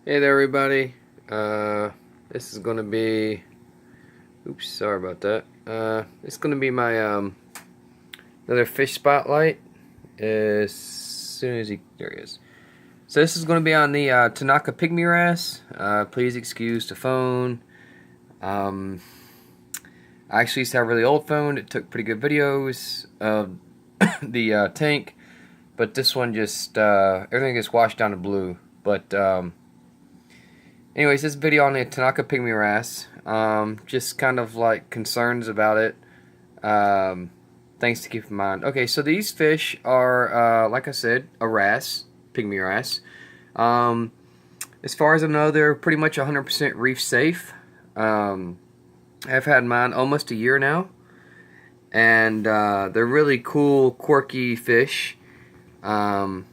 Hey there, everybody. This is gonna be. Oops, sorry about that. It's gonna be my another fish spotlight. As soon as there he is. So this is gonna be on the Tanaka Pygmy Wrasse. Please excuse the phone. I actually used to have a really old phone. It took pretty good videos of the tank, but this one just everything gets washed down to blue. But anyways, this video on the Tanaka Pygmy Wrasse, just kind of like concerns about it, things to keep in mind. Okay, so these fish are, like I said, a wrasse, Pygmy Wrasse. As far as I know, they're pretty much 100% reef safe. I've had mine almost a year now, and they're really cool, quirky fish. They're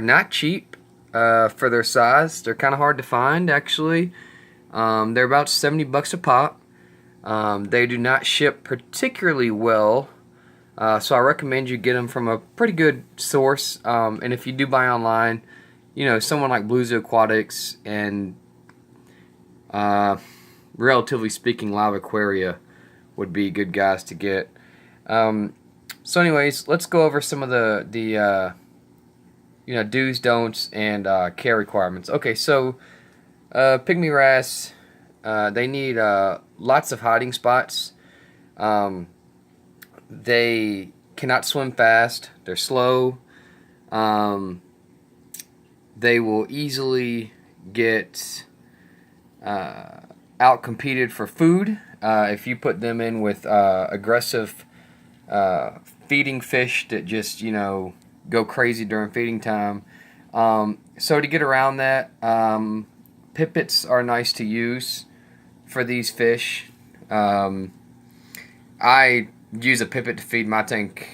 not cheap. For their size. They're kind of hard to find, actually. They're about 70 bucks a pop. They do not ship particularly well, so I recommend you get them from a pretty good source. And if you do buy online, you know, someone like Blues Aquatics and relatively speaking, Live Aquaria would be good guys to get. So anyways, let's go over some of the do's, don'ts, and care requirements. Okay, so Pygmy wrasse, they need lots of hiding spots. They cannot swim fast. They're slow. They will easily get out-competed for food if you put them in with aggressive feeding fish that just, go crazy during feeding time. So to get around that, pipets are nice to use for these fish. I use a pipet to feed my tank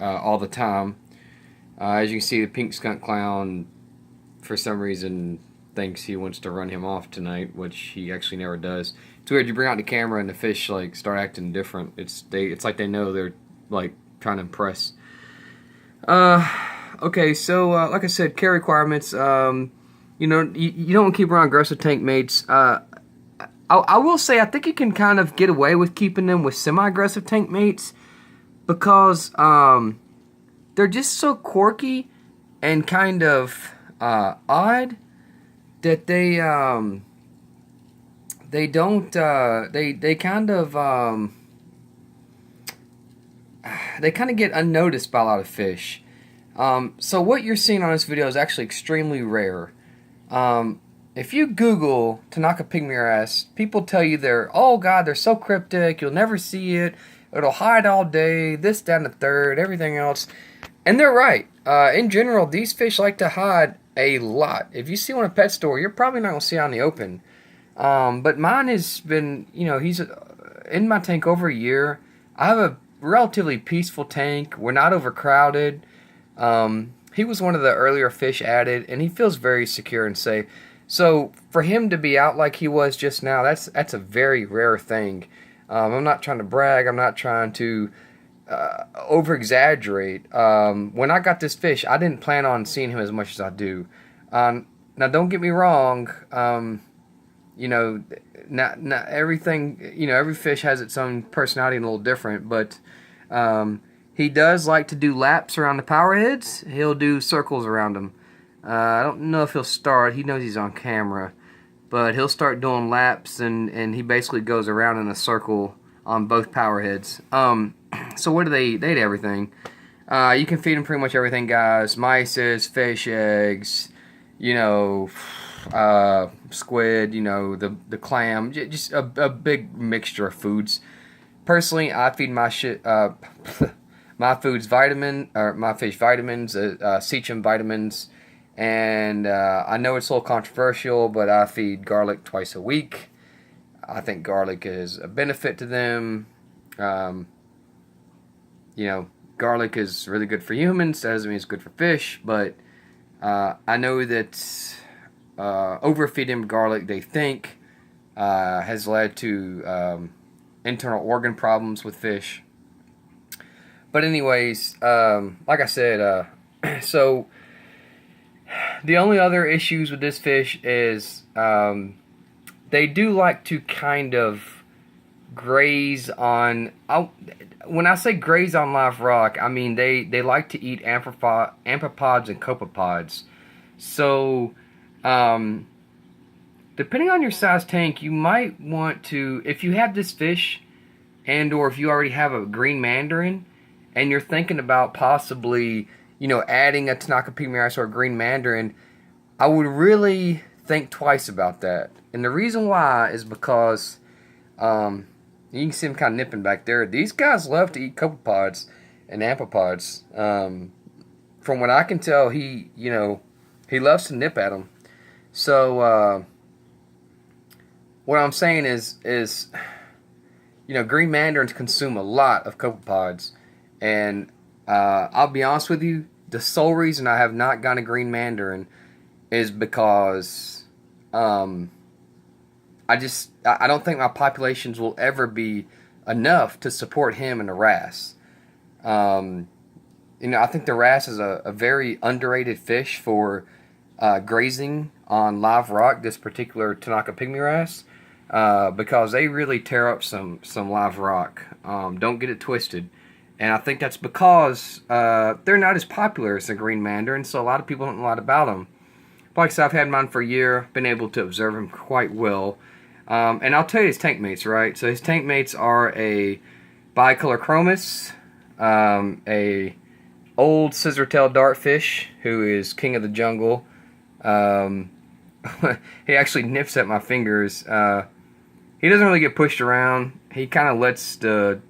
all the time. As you can see, the pink skunk clown, for some reason, thinks he wants to run him off tonight, which he actually never does. It's weird. You bring out the camera and the fish like start acting different. It's like they know they're like trying to impress. Okay, so like I said, care requirements. You don't want to keep around aggressive tank mates. I will say I think you can kind of get away with keeping them with semi-aggressive tank mates because they're just so quirky and kind of odd that they kind of get unnoticed by a lot of fish. So what you're seeing on this video is actually extremely rare. If you Google Tanaka Pygmy Wrasse, people tell you oh God, they're so cryptic, you'll never see it, it'll hide all day, this, that, and the third, everything else. And they're right. In general, these fish like to hide a lot. If you see one at a pet store, you're probably not going to see it out in the open. But mine has been, he's in my tank over a year. I have a relatively peaceful tank. We're not overcrowded. He was one of the earlier fish added, and he feels very secure and safe. So for him to be out like he was just now, that's a very rare thing. I'm not trying to brag. I'm not trying to over-exaggerate. When I got this fish, I didn't plan on seeing him as much as I do. Now, don't get me wrong. Not everything. Every fish has its own personality and a little different, but he does like to do laps around the power heads. He'll do circles around them. I don't know if he'll start. He knows he's on camera. But he'll start doing laps, and he basically goes around in a circle on both power heads. So what do they eat? They eat everything. You can feed them pretty much everything, guys. Mice, fish eggs, squid, the clam. Just a big mixture of foods. Personally, I feed my my fish vitamins, Sechum vitamins, and I know it's a little controversial, but I feed garlic twice a week. I think garlic is a benefit to them. Garlic is really good for humans. That doesn't mean it's good for fish, but I know that overfeeding garlic, they think, has led to internal organ problems with fish. But anyways, like I said, so The only other issues with this fish is they do like to kind of graze on. When I say graze on live rock, I mean they like to eat amphipods and copepods. So, depending on your size tank, you might want to, if you have this fish, and or if you already have a green mandarin, and you're thinking about possibly, adding a Tanaka Pygmy Wrasse or a green mandarin, I would really think twice about that. And the reason why is because, you can see him kind of nipping back there. These guys love to eat copepods and amphipods. From what I can tell, he loves to nip at them. So, what I'm saying is, green mandarins consume a lot of copepods. And I'll be honest with you, the sole reason I have not gotten a green mandarin is because I don't think my populations will ever be enough to support him and the wrasse. I think the wrasse is a very underrated fish for grazing on live rock, this particular Tanaka Pygmy Wrasse, because they really tear up some live rock. Don't get it twisted. And I think that's because they're not as popular as the green mandarin, so a lot of people don't know a lot about them. But like I said, I've had mine for a year, been able to observe him quite well. And I'll tell you his tank mates, right? So his tank mates are a bicolor chromis, a old scissor-tailed dartfish, who is king of the jungle. He actually nips at my fingers. He doesn't really get pushed around. He kind of lets the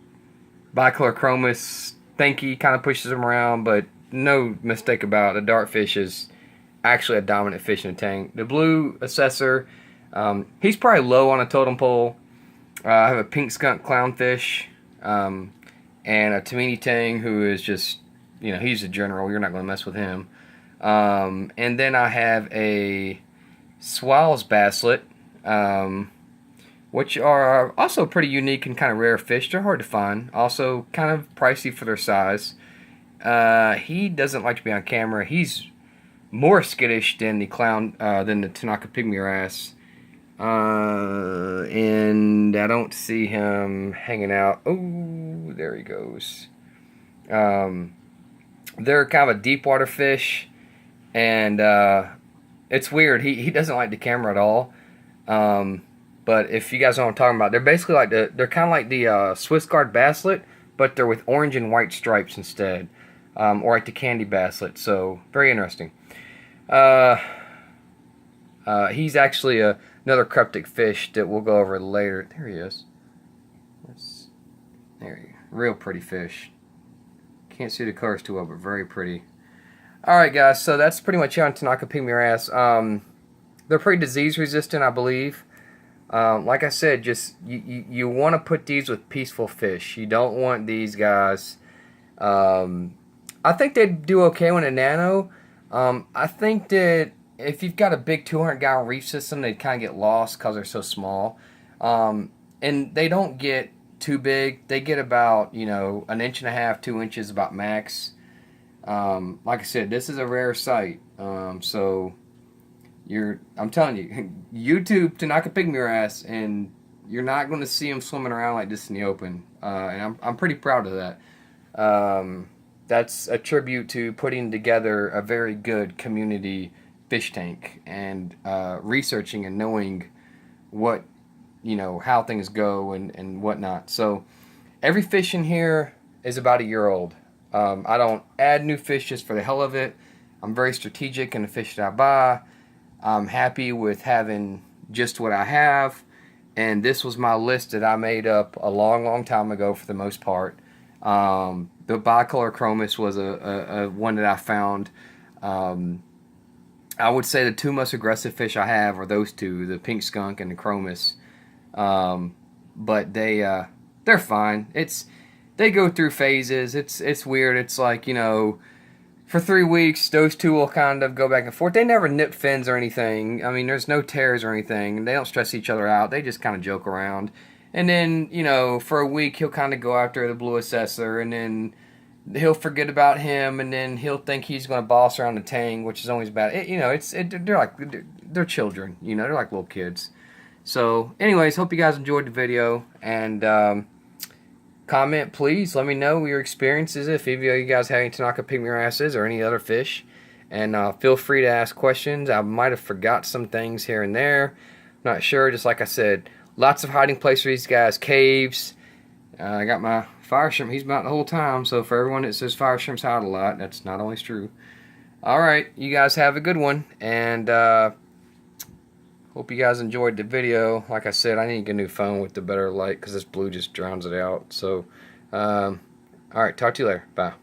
bicolor chromis think he kind of pushes him around, but no mistake about it, the dartfish is actually a dominant fish in the tank. The blue assessor, he's probably low on a totem pole. I have a pink skunk clownfish, and a Tamini tang, who is just, he's a general. You're not going to mess with him. And then I have a Swallow's basslet, which are also pretty unique and kind of rare fish. They're hard to find. Also kind of pricey for their size. He doesn't like to be on camera. He's more skittish than the Tanaka Pygmy Wrasse. And I don't see him hanging out. Oh, there he goes. They're kind of a deep water fish, and it's weird. He doesn't like the camera at all. But if you guys know what I'm talking about, they're basically they're kind of like the Swiss Guard basslet, but they're with orange and white stripes instead, or like the candy basslet. So very interesting. He's actually another cryptic fish that we'll go over later. There he is. There he is. Real pretty fish. Can't see the colors too well, but very pretty. Alright guys, so that's pretty much it on Tanaka Pygmy Wrasse. They're pretty disease resistant, I believe. Like I said, just you want to put these with peaceful fish. You don't want these guys. I think they'd do okay when a nano. I think that if you've got a big 200-gallon reef system, they'd kind of get lost because they're so small. And they don't get too big. They get about, an inch and a half, 2 inches about max. Like I said, this is a rare sight. So I'm telling you, YouTube Tanaka Pygmy Wrasse, and you're not going to see them swimming around like this in the open. And I'm pretty proud of that. That's a tribute to putting together a very good community fish tank and researching and knowing what, how things go and whatnot. So every fish in here is about a year old. I don't add new fish just for the hell of it. I'm very strategic in the fish that I buy. I'm happy with having just what I have. And this was my list that I made up a long time ago for the most part. The bicolor chromis was a one that I found. I would say the two most aggressive fish I have are those two, the pink skunk and the chromis. But they're fine. They go through phases. It's weird. It's like, for 3 weeks, those two will kind of go back and forth. They never nip fins or anything. I mean, there's no tears or anything. They don't stress each other out. They just kind of joke around. And then, for a week, he'll kind of go after the blue assessor. And then, he'll forget about him, and then he'll think he's going to boss around the tank, which is always bad. They're children, they're like little kids. So, anyways, hope you guys enjoyed the video, and comment, please. Let me know your experiences if any of you guys have any Tanaka Pygmy wrasses or any other fish, and feel free to ask questions. I might have forgot some things here and there. Not sure. Just like I said, lots of hiding places for these guys. Caves. I got my fire shrimp. He's been out the whole time. So for everyone that says fire shrimps hide a lot, that's not always true. Alright, you guys have a good one. And hope you guys enjoyed the video. Like I said, I need to get a new phone with the better light because this blue just drowns it out. So, alright, talk to you later. Bye.